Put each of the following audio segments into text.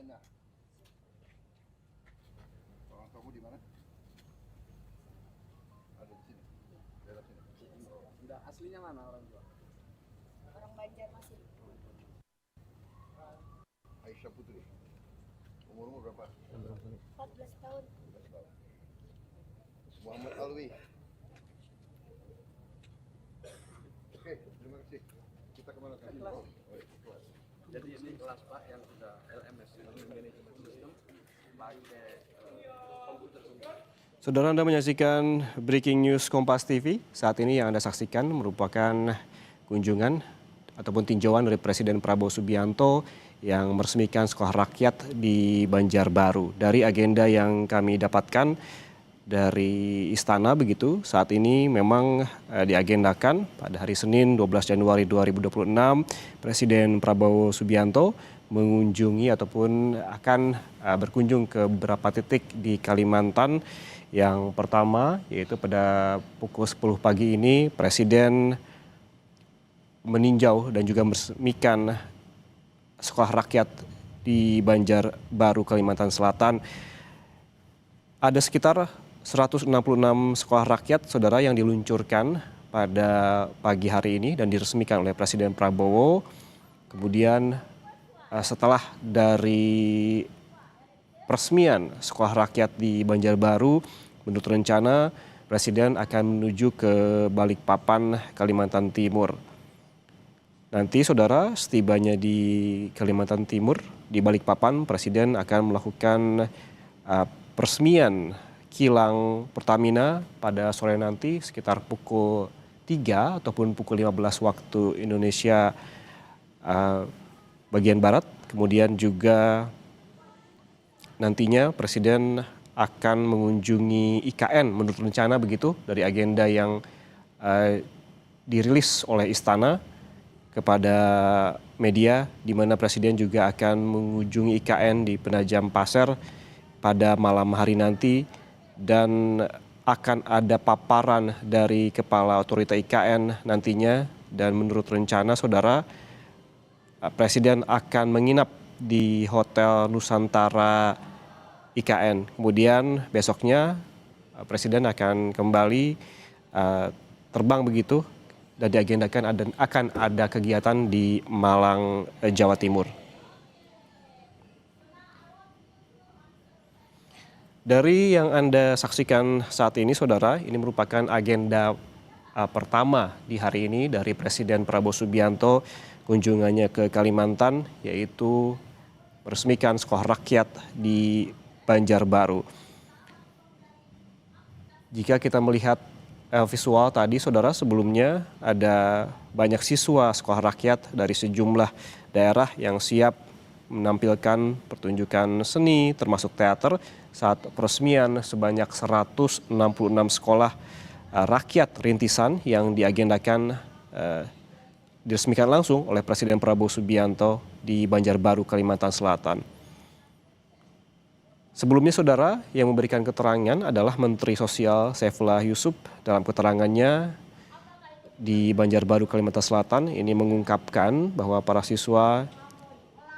tuanya. Orang tuamu di mana? Ada di sini. Daerah sini. Enggak, aslinya mana orang tua? Orang Banjarmasin. Aisyah Putri. Umurmu berapa? 14 tahun. 14 tahun. Muhammad Alwi. Oke, terima kasih. Kita kemana kan? Oh, kelas. Jadi ini kelas Pak yang sudah LMS, Learning Management System, pakai komputer semua. Saudara, Anda menyaksikan Breaking News Kompas TV. Saat ini yang Anda saksikan merupakan kunjungan ataupun tinjauan dari Presiden Prabowo Subianto yang meresmikan sekolah rakyat di Banjarbaru. Dari agenda yang kami dapatkan dari Istana begitu, saat ini memang diagendakan pada hari Senin 12 Januari 2026 Presiden Prabowo Subianto mengunjungi ataupun akan berkunjung ke beberapa titik di Kalimantan. Yang pertama yaitu pada pukul 10 pagi ini Presiden meninjau dan juga meresmikan sekolah rakyat di Banjarbaru, Kalimantan Selatan. Ada sekitar 166 sekolah rakyat, saudara, yang diluncurkan pada pagi hari ini dan diresmikan oleh Presiden Prabowo. Kemudian setelah dari peresmian sekolah rakyat di Banjarbaru, menurut rencana Presiden akan menuju ke Balikpapan, Kalimantan Timur. Nanti saudara, setibanya di Kalimantan Timur, di Balikpapan, Presiden akan melakukan peresmian kilang Pertamina pada sore nanti sekitar pukul 3 ataupun pukul 15 waktu Indonesia bagian Barat. Kemudian juga nantinya Presiden akan mengunjungi IKN menurut rencana begitu dari agenda yang dirilis oleh Istana kepada media, di mana Presiden juga akan mengunjungi IKN di Penajam Pasir pada malam hari nanti dan akan ada paparan dari Kepala Otorita IKN nantinya. Dan menurut rencana saudara, Presiden akan menginap di Hotel Nusantara IKN. Kemudian besoknya Presiden akan kembali terbang begitu dan diagendakan akan ada kegiatan di Malang, Jawa Timur. Dari yang Anda saksikan saat ini saudara, ini merupakan agenda pertama di hari ini dari Presiden Prabowo Subianto kunjungannya ke Kalimantan, yaitu meresmikan sekolah rakyat di Banjarbaru. Jika kita melihat visual tadi saudara, sebelumnya ada banyak siswa sekolah rakyat dari sejumlah daerah yang siap menampilkan pertunjukan seni termasuk teater saat peresmian sebanyak 166 sekolah rakyat rintisan yang diagendakan diresmikan langsung oleh Presiden Prabowo Subianto di Banjarbaru, Kalimantan Selatan. Sebelumnya saudara, yang memberikan keterangan adalah Menteri Sosial Saifullah Yusuf. Dalam keterangannya di Banjarbaru, Kalimantan Selatan, ini mengungkapkan bahwa para siswa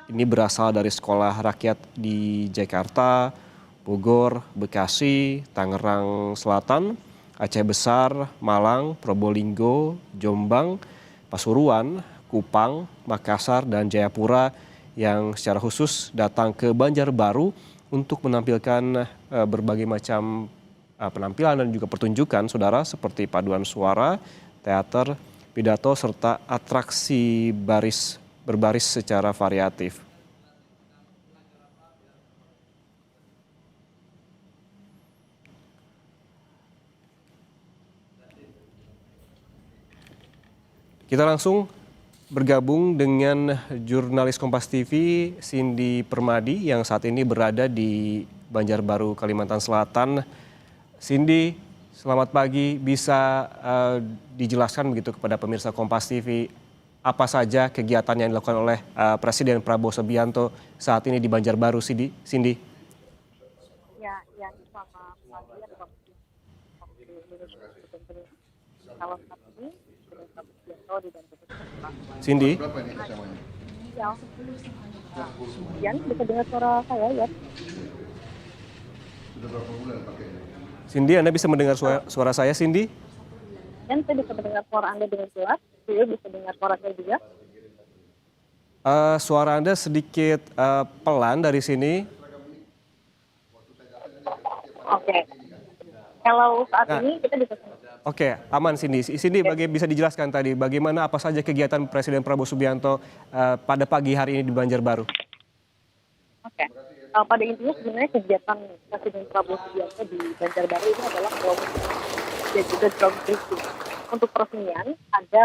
ini berasal dari sekolah rakyat di Jakarta, Bogor, Bekasi, Tangerang Selatan, Aceh Besar, Malang, Probolinggo, Jombang, Pasuruan, Kupang, Makassar, dan Jayapura yang secara khusus datang ke Banjarbaru untuk menampilkan berbagai macam penampilan dan juga pertunjukan saudara, seperti paduan suara, teater, pidato, serta atraksi berbaris secara variatif. Kita langsung bergabung dengan jurnalis Kompas TV Cindy Permadi yang saat ini berada di Banjarbaru, Kalimantan Selatan. Cindy, selamat pagi. Bisa dijelaskan begitu kepada pemirsa Kompas TV apa saja kegiatan yang dilakukan oleh Presiden Prabowo Subianto saat ini di Banjarbaru, Cindy? Ya, sama pagi kalau saat ini Cindy? Berapa ini SMA-nya? sial. Yan, bisa dengar suara saya ya? Sudah berapa bulan pakainya? Cindy, Anda bisa mendengar suara saya, Cindy? Yan, saya bisa mendengar suara Anda dengan jelas. Saya bisa dengar suara saya juga. Suara Anda sedikit pelan dari sini. Oke. Kalau saat Nah. ini kita bisa Oke, aman Cindy. Cindy, bisa dijelaskan tadi bagaimana apa saja kegiatan Presiden Prabowo Subianto pada pagi hari ini di Banjarbaru? Oke. Pada intinya sebenarnya kegiatan Presiden Prabowo Subianto di Banjarbaru ini adalah promosi dan juga groundbreaking. Untuk peresmian ada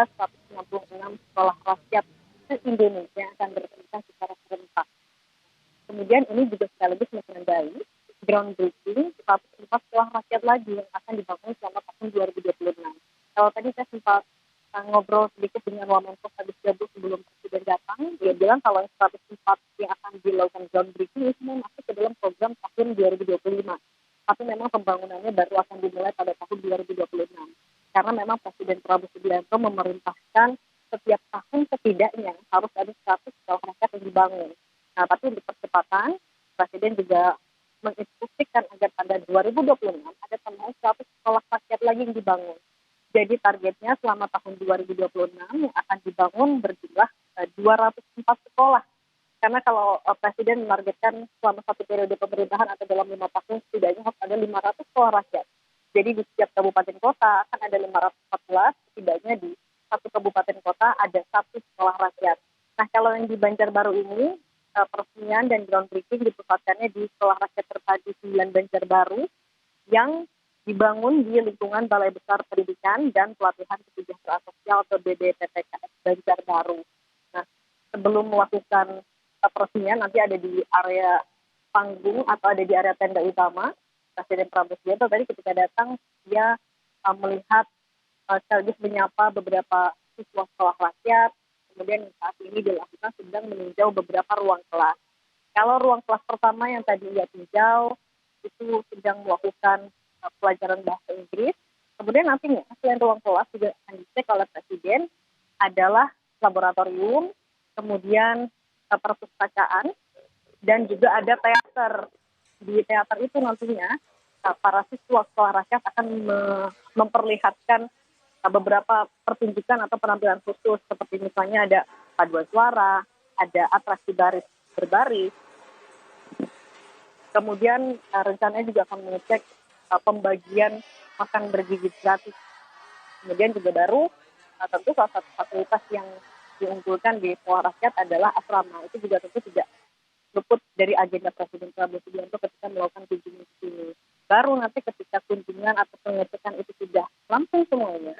166 sekolah rakyat se-Indonesia yang akan berencana secara serentak. Kemudian ini juga sekaligus menandai groundbreaking 104 sekolah rakyat lagi yang akan dibangun selama tahun 2026. Kalau tadi saya sempat ngobrol sedikit dengan Wamenkes Kadis Gabus sebelum Presiden datang, dia bilang kalau yang 104 yang akan dilakukan groundbreaking itu masuk ke dalam program tahun 2025. Tapi memang pembangunannya baru akan dimulai pada tahun 2026. Karena memang Presiden Prabowo Subianto memerintahkan setiap tahun setidaknya harus ada 100 sekolah rakyat yang dibangun. Nah, tapi untuk percepatan, Presiden juga menginstruksikan agar pada 2026 ada tambahan 100 sekolah rakyat lagi yang dibangun. Jadi targetnya selama tahun 2026 yang akan dibangun berjumlah 204 sekolah. Karena kalau Presiden menargetkan selama satu periode pemerintahan atau dalam 5 tahun setidaknya harus ada 500 sekolah rakyat. Jadi di setiap kabupaten kota akan ada 514, setidaknya di satu kabupaten kota ada 1 sekolah rakyat. Nah, kalau yang di Banjarbaru ini peresmian dan groundbreaking dipusatkannya di Sekolah Rakyat Terpadu 9 Banjarbaru yang dibangun di lingkungan Balai Besar Pendidikan dan Pelatihan Kesejahteraan Sosial atau BBPTKS Banjarbaru. Nah, sebelum melakukan peresmian nanti ada di area panggung atau ada di area tenda utama. Presiden Prabowo Subianto tadi ketika datang dia melihat sekaligus menyapa beberapa siswa sekolah rakyat. Kemudian saat ini dilakukan sedang meninjau beberapa ruang kelas. Kalau ruang kelas pertama yang tadi ia tinjau itu sedang melakukan pelajaran bahasa Inggris. Kemudian nantinya selain ruang kelas juga akan dicek oleh Presiden adalah laboratorium, kemudian perpustakaan, dan juga ada teater. Di teater itu nantinya para siswa sekolah rakyat akan memperlihatkan beberapa pertunjukan atau penampilan khusus seperti misalnya ada paduan suara, ada atraksi baris berbaris. Kemudian rencananya juga akan mengecek pembagian makan bergizi gratis. Kemudian juga baru tentu salah satu fasilitas yang diunggulkan di sekolah rakyat adalah asrama. Itu juga tentu tidak luput dari agenda Presiden Prabowo Subianto ketika melakukan kunjungan ke sini. Baru nanti ketika kunjungan atau pengecekan itu sudah rampung semuanya,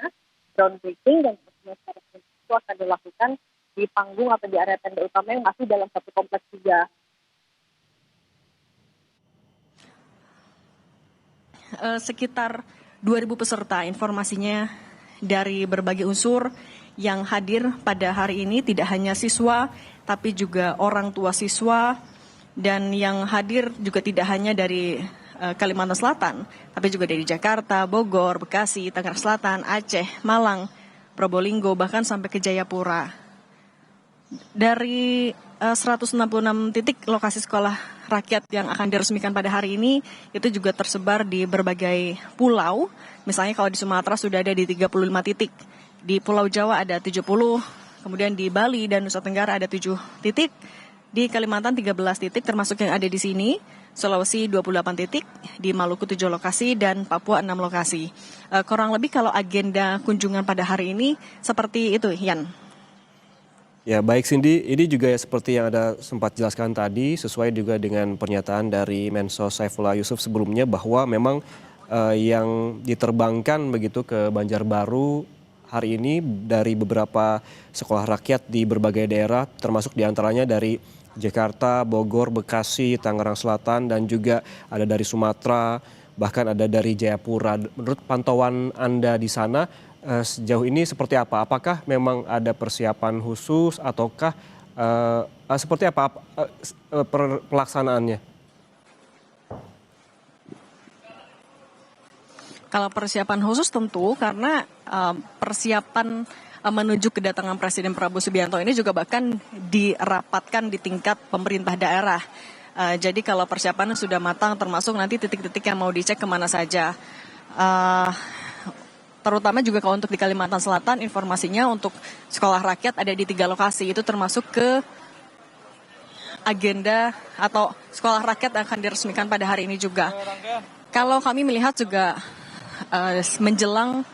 groundbreaking dan secara itu akan dilakukan di panggung atau di area tenda utama yang masih dalam satu kompleks juga. Sekitar 2.000 peserta informasinya dari berbagai unsur yang hadir pada hari ini, tidak hanya siswa tapi juga orang tua siswa, dan yang hadir juga tidak hanya dari Kalimantan Selatan tapi juga dari Jakarta, Bogor, Bekasi, Tangerang Selatan, Aceh, Malang, Probolinggo, bahkan sampai ke Jayapura. Dari 166 titik lokasi sekolah rakyat yang akan diresmikan pada hari ini itu juga tersebar di berbagai pulau. Misalnya kalau di Sumatera sudah ada di 35 titik, di Pulau Jawa ada 70, kemudian di Bali dan Nusa Tenggara ada 7 titik, di Kalimantan 13 titik termasuk yang ada di sini, Sulawesi 28 titik, di Maluku 7 lokasi, dan Papua 6 lokasi. Kurang lebih kalau agenda kunjungan pada hari ini seperti itu, Yan. Ya baik Cindy, ini juga ya seperti yang Anda sempat jelaskan tadi, sesuai juga dengan pernyataan dari Mensos Saifullah Yusuf sebelumnya bahwa memang yang diterbangkan begitu ke Banjarbaru hari ini dari beberapa sekolah rakyat di berbagai daerah, termasuk diantaranya dari Jakarta, Bogor, Bekasi, Tangerang Selatan, dan juga ada dari Sumatera, bahkan ada dari Jayapura. Menurut pantauan Anda di sana, sejauh ini seperti apa? Apakah memang ada persiapan khusus ataukah seperti apa pelaksanaannya? Kalau persiapan khusus tentu karena persiapan menuju kedatangan Presiden Prabowo Subianto ini juga bahkan dirapatkan di tingkat pemerintah daerah. Jadi kalau persiapannya sudah matang, termasuk nanti titik-titik yang mau dicek kemana saja. Terutama juga kalau untuk di Kalimantan Selatan, informasinya untuk sekolah rakyat ada di 3 lokasi. Itu termasuk ke agenda atau sekolah rakyat yang akan diresmikan pada hari ini juga. Kalau kami melihat juga menjelang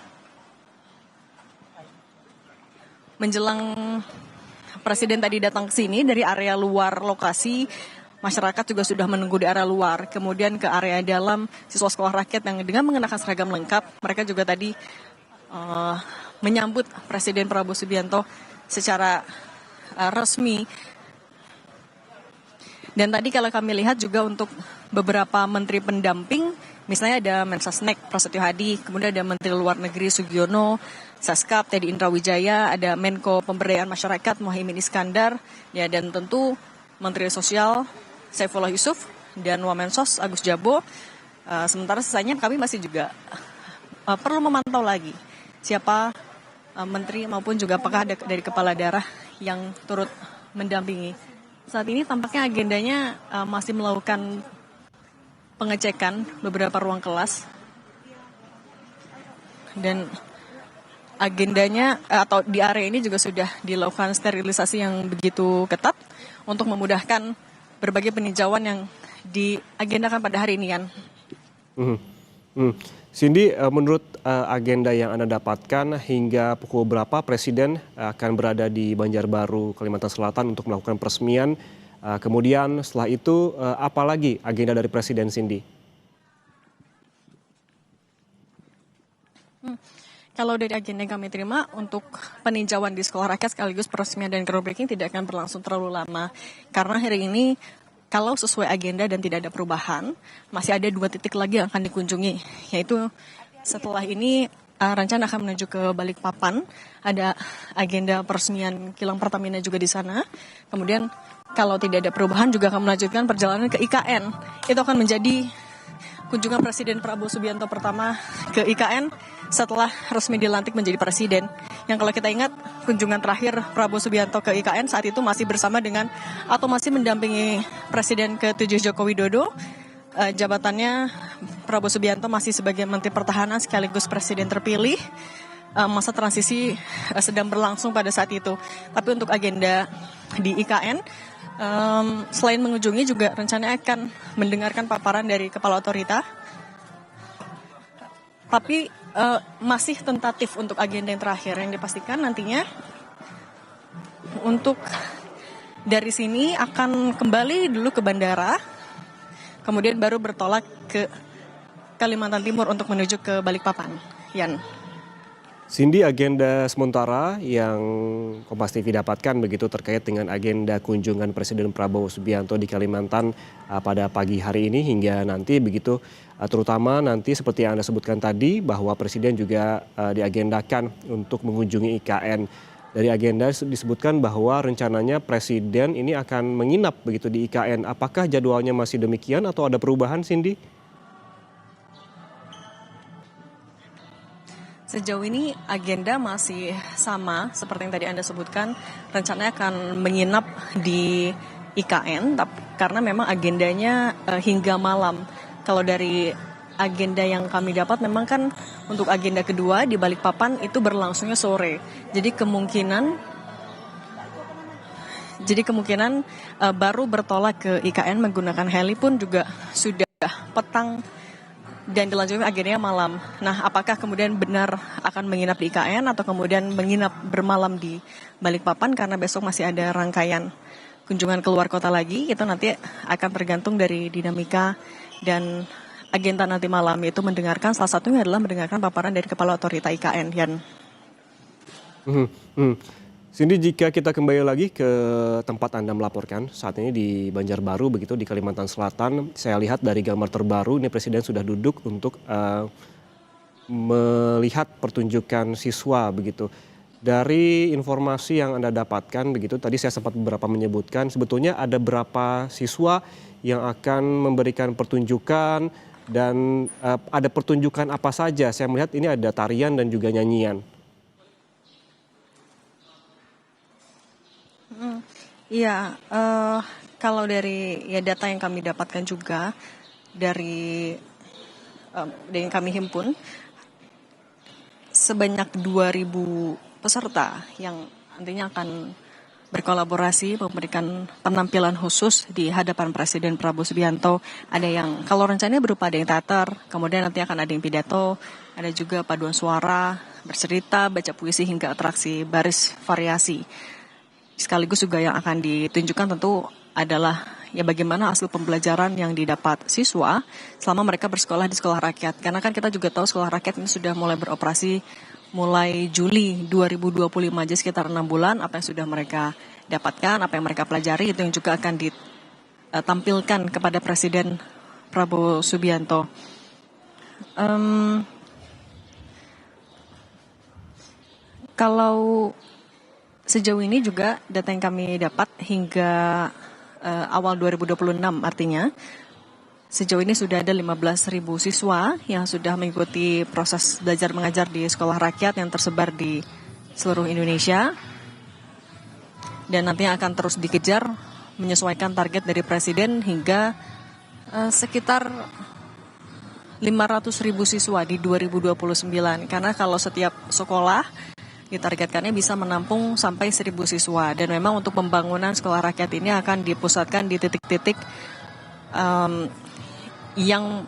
Presiden tadi datang ke sini dari area luar lokasi, masyarakat juga sudah menunggu di area luar. Kemudian ke area dalam, siswa sekolah rakyat yang dengan mengenakan seragam lengkap, mereka juga tadi menyambut Presiden Prabowo Subianto secara resmi. Dan tadi kalau kami lihat juga untuk beberapa menteri pendamping, misalnya ada Mensesnek Prasetyo Hadi, kemudian ada Menteri Luar Negeri Sugiono, Seskap Teddy Indra Wijaya, ada Menko Pemberdayaan Masyarakat Muhaimin Iskandar, ya, dan tentu Menteri Sosial Saifullah Yusuf dan Wamensos Agus Jabo. Sementara sisanya kami masih juga perlu memantau lagi siapa menteri maupun juga apakah ada dari kepala daerah yang turut mendampingi. Saat ini tampaknya agendanya masih melakukan pengecekan beberapa ruang kelas dan agendanya atau di area ini juga sudah dilakukan sterilisasi yang begitu ketat untuk memudahkan berbagai peninjauan yang diagendakan pada hari ini, Yan. Cindy, menurut agenda yang Anda dapatkan, hingga pukul berapa Presiden akan berada di Banjarbaru, Kalimantan Selatan untuk melakukan peresmian? Kemudian setelah itu, apa lagi agenda dari Presiden, Cindy? Kalau dari agenda yang kami terima untuk peninjauan di sekolah rakyat sekaligus peresmian dan groundbreaking tidak akan berlangsung terlalu lama. Karena hari ini kalau sesuai agenda dan tidak ada perubahan, masih ada 2 titik lagi yang akan dikunjungi. Yaitu setelah ini rencana akan menuju ke Balikpapan, ada agenda peresmian kilang Pertamina juga di sana. Kemudian kalau tidak ada perubahan juga akan melanjutkan perjalanan ke IKN. Itu akan menjadi kunjungan Presiden Prabowo Subianto pertama ke IKN setelah resmi dilantik menjadi presiden. Yang kalau kita ingat, kunjungan terakhir Prabowo Subianto ke IKN saat itu masih bersama dengan atau masih mendampingi Presiden ke-7 Joko Widodo. Jabatannya Prabowo Subianto masih sebagai Menteri Pertahanan sekaligus Presiden terpilih. Masa transisi sedang berlangsung pada saat itu. Tapi untuk agenda di IKN, selain mengunjungi juga rencananya akan mendengarkan paparan dari kepala otorita. Tapi masih tentatif untuk agenda yang terakhir yang dipastikan nantinya untuk dari sini akan kembali dulu ke bandara, kemudian baru bertolak ke Kalimantan Timur untuk menuju ke Balikpapan. Yan. Cindy, agenda sementara yang Kompas TV dapatkan begitu terkait dengan agenda kunjungan Presiden Prabowo Subianto di Kalimantan pada pagi hari ini hingga nanti begitu, terutama nanti seperti yang Anda sebutkan tadi bahwa Presiden juga diagendakan untuk mengunjungi IKN. Dari agenda disebutkan bahwa rencananya Presiden ini akan menginap begitu di IKN. Apakah jadwalnya masih demikian atau ada perubahan, Cindy? Sejauh ini agenda masih sama seperti yang tadi Anda sebutkan, rencananya akan menginap di IKN, karena memang agendanya hingga malam. Kalau dari agenda yang kami dapat memang kan untuk agenda kedua di Balikpapan itu berlangsungnya sore. Jadi kemungkinan baru bertolak ke IKN menggunakan heli pun juga sudah petang. Dan dilanjutkan agendanya malam. Nah, apakah kemudian benar akan menginap di IKN atau kemudian menginap bermalam di Balikpapan karena besok masih ada rangkaian kunjungan keluar kota lagi, itu nanti akan tergantung dari dinamika dan agenda nanti malam, yaitu mendengarkan, salah satunya adalah mendengarkan paparan dari Kepala Otorita IKN, Yan. Cindy, jika kita kembali lagi ke tempat Anda melaporkan saat ini di Banjarbaru begitu di Kalimantan Selatan, saya lihat dari gambar terbaru ini Presiden sudah duduk untuk melihat pertunjukan siswa begitu. Dari informasi yang Anda dapatkan begitu, tadi saya sempat beberapa menyebutkan sebetulnya ada berapa siswa yang akan memberikan pertunjukan dan ada pertunjukan apa saja. Saya melihat ini ada tarian dan juga nyanyian. Iya, kalau dari ya data yang kami dapatkan juga dari yang kami himpun, sebanyak 2.000 peserta yang nantinya akan berkolaborasi memberikan penampilan khusus di hadapan Presiden Prabowo Subianto. Ada yang kalau rencananya berupa ada yang teater, kemudian nanti akan ada yang pidato, ada juga paduan suara, bercerita, baca puisi hingga atraksi baris variasi. Sekaligus juga yang akan ditunjukkan tentu adalah ya bagaimana hasil pembelajaran yang didapat siswa selama mereka bersekolah di sekolah rakyat. Karena kan kita juga tahu sekolah rakyat ini sudah mulai beroperasi mulai Juli 2025 aja sekitar 6 bulan. Apa yang sudah mereka dapatkan, apa yang mereka pelajari itu yang juga akan ditampilkan kepada Presiden Prabowo Subianto. Kalau sejauh ini juga data yang kami dapat hingga awal 2026 artinya sejauh ini sudah ada 15.000 siswa yang sudah mengikuti proses belajar mengajar di sekolah rakyat yang tersebar di seluruh Indonesia. Dan nantinya akan terus dikejar menyesuaikan target dari Presiden hingga sekitar 500.000 siswa di 2029. Karena kalau setiap sekolah ditargetkannya bisa menampung sampai 1.000 siswa. Dan memang untuk pembangunan sekolah rakyat ini akan dipusatkan di titik-titik yang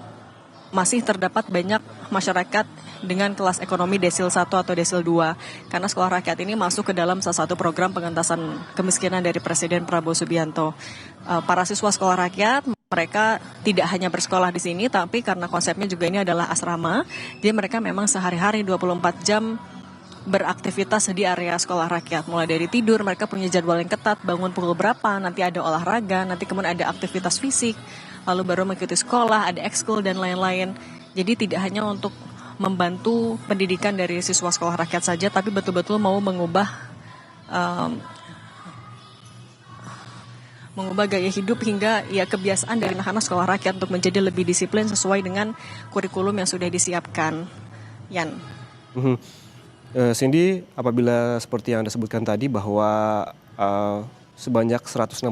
masih terdapat banyak masyarakat dengan kelas ekonomi desil 1 atau desil 2. Karena sekolah rakyat ini masuk ke dalam salah satu program pengentasan kemiskinan dari Presiden Prabowo Subianto. Para siswa sekolah rakyat, mereka tidak hanya bersekolah di sini, tapi karena konsepnya juga ini adalah asrama, jadi mereka memang sehari-hari 24 jam beraktivitas di area sekolah rakyat. Mulai dari tidur, mereka punya jadwal yang ketat, bangun pukul berapa, nanti ada olahraga, nanti kemudian ada aktivitas fisik, lalu baru mengikuti sekolah, ada ekskul dan lain-lain. Jadi tidak hanya untuk membantu pendidikan dari siswa sekolah rakyat saja, tapi betul-betul mau mengubah gaya hidup hingga ya kebiasaan dari anak-anak sekolah rakyat untuk menjadi lebih disiplin sesuai dengan kurikulum yang sudah disiapkan. Yan. Cindy, apabila seperti yang Anda sebutkan tadi bahwa sebanyak 166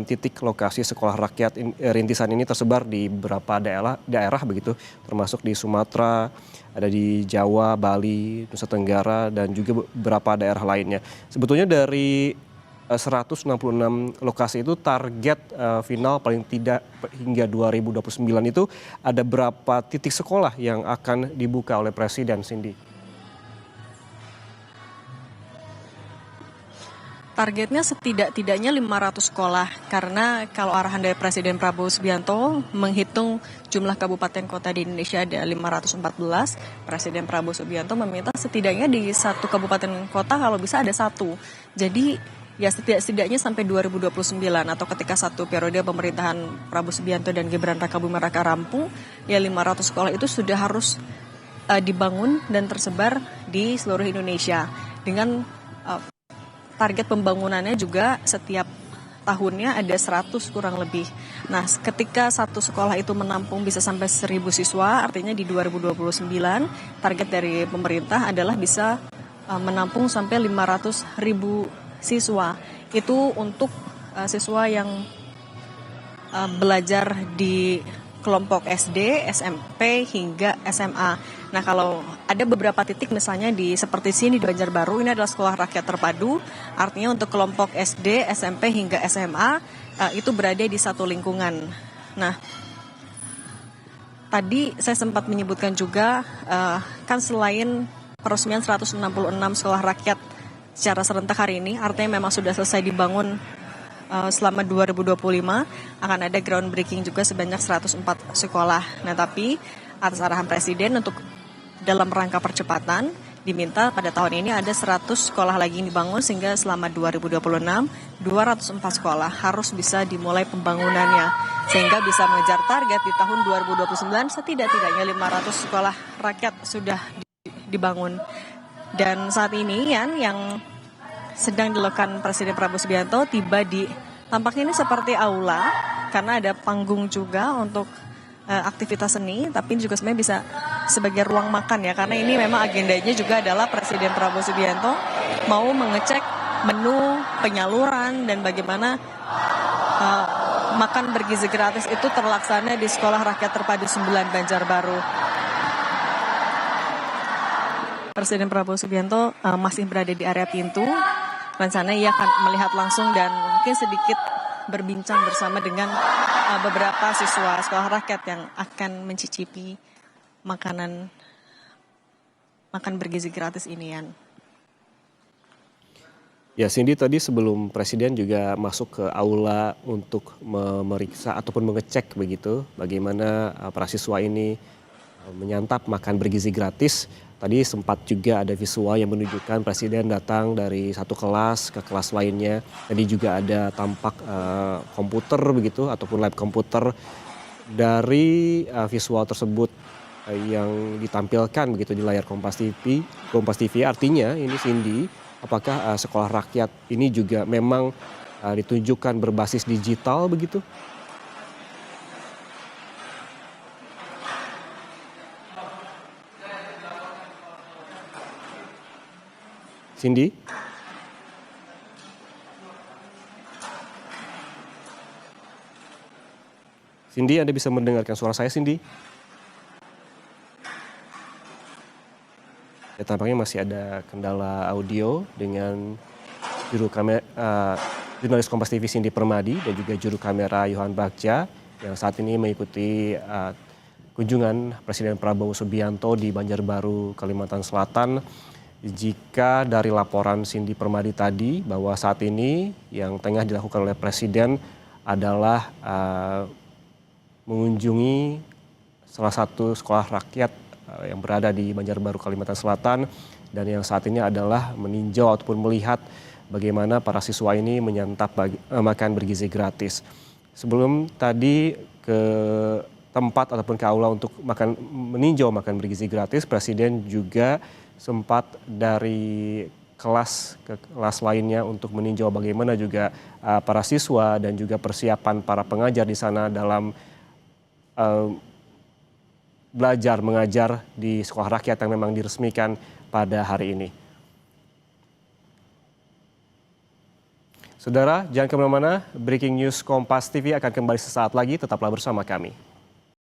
titik lokasi sekolah rakyat rintisan ini tersebar di beberapa daerah begitu, termasuk di Sumatera, ada di Jawa, Bali, Nusa Tenggara, dan juga beberapa daerah lainnya. Sebetulnya dari 166 lokasi itu target final paling tidak hingga 2029 itu ada berapa titik sekolah yang akan dibuka oleh Presiden, Cindy? Targetnya setidak-tidaknya 500 sekolah, karena kalau arahan dari Presiden Prabowo Subianto menghitung jumlah kabupaten kota di Indonesia ada 514, Presiden Prabowo Subianto meminta setidaknya di satu kabupaten kota kalau bisa ada satu. Jadi ya setidaknya sampai 2029 atau ketika satu periode pemerintahan Prabowo Subianto dan Gibran Raka Buming Raka rampung, ya 500 sekolah itu sudah harus dibangun dan tersebar di seluruh Indonesia dengan target pembangunannya juga setiap tahunnya ada 100 kurang lebih. Nah, ketika satu sekolah itu menampung bisa sampai 1.000 siswa, artinya di 2029 target dari pemerintah adalah bisa menampung sampai 500.000 siswa. Itu untuk siswa yang belajar di kelompok SD, SMP, hingga SMA. Nah, kalau ada beberapa titik misalnya seperti sini di Banjarbaru, ini adalah sekolah rakyat terpadu, artinya untuk kelompok SD, SMP, hingga SMA itu berada di satu lingkungan. Nah, tadi saya sempat menyebutkan juga, kan selain peresmian 166 sekolah rakyat secara serentak hari ini, artinya memang sudah selesai dibangun selama 2025, akan ada groundbreaking juga sebanyak 104 sekolah. Nah, tapi atas arahan Presiden untuk dalam rangka percepatan diminta pada tahun ini ada 100 sekolah lagi yang dibangun, sehingga selama 2026 204 sekolah harus bisa dimulai pembangunannya sehingga bisa mengejar target di tahun 2029 setidak-tidaknya 500 sekolah rakyat sudah dibangun. Dan saat ini yang sedang dilakukan Presiden Prabowo Subianto tiba di tampaknya ini seperti aula karena ada panggung juga untuk aktivitas seni, tapi juga sebenarnya bisa sebagai ruang makan ya, karena ini memang agendanya juga adalah Presiden Prabowo Subianto mau mengecek menu, penyaluran, dan bagaimana makan bergizi gratis itu terlaksana di Sekolah Rakyat Terpadu 9 Banjarbaru. Presiden Prabowo Subianto masih berada di area pintu. Rencananya ia akan melihat langsung dan mungkin sedikit berbincang bersama dengan beberapa siswa sekolah rakyat yang akan mencicipi makan bergizi gratis ini, Yan. Ya, Cindy, tadi sebelum Presiden juga masuk ke aula untuk memeriksa ataupun mengecek begitu bagaimana para siswa ini menyantap makan bergizi gratis. Tadi sempat juga ada visual yang menunjukkan Presiden datang dari satu kelas ke kelas lainnya. Tadi juga ada tampak komputer begitu ataupun lab komputer. Dari visual tersebut yang ditampilkan begitu di layar Kompas TV artinya ini, Cindy, apakah sekolah rakyat ini juga memang ditunjukkan berbasis digital begitu? Cindy? Cindy, Anda bisa mendengarkan suara saya, Cindy? Ya, tampaknya masih ada kendala audio dengan jurnalis Kompas TV Cindy Permadi dan juga juru kamera Yohan Bagja yang saat ini mengikuti kunjungan Presiden Prabowo Subianto di Banjarbaru, Kalimantan Selatan. Jika dari laporan Cindy Permadi tadi bahwa saat ini yang tengah dilakukan oleh Presiden adalah mengunjungi salah satu sekolah rakyat yang berada di Banjarbaru, Kalimantan Selatan, dan yang saat ini adalah meninjau ataupun melihat bagaimana para siswa ini menyantap makan bergizi gratis. Sebelum tadi ke tempat ataupun ke aula untuk meninjau makan bergizi gratis, Presiden juga sempat dari kelas ke kelas lainnya untuk meninjau bagaimana juga para siswa dan juga persiapan para pengajar di sana dalam belajar mengajar di sekolah rakyat yang memang diresmikan pada hari ini. Saudara, jangan kemana-mana, Breaking News Kompas TV akan kembali sesaat lagi, tetaplah bersama kami.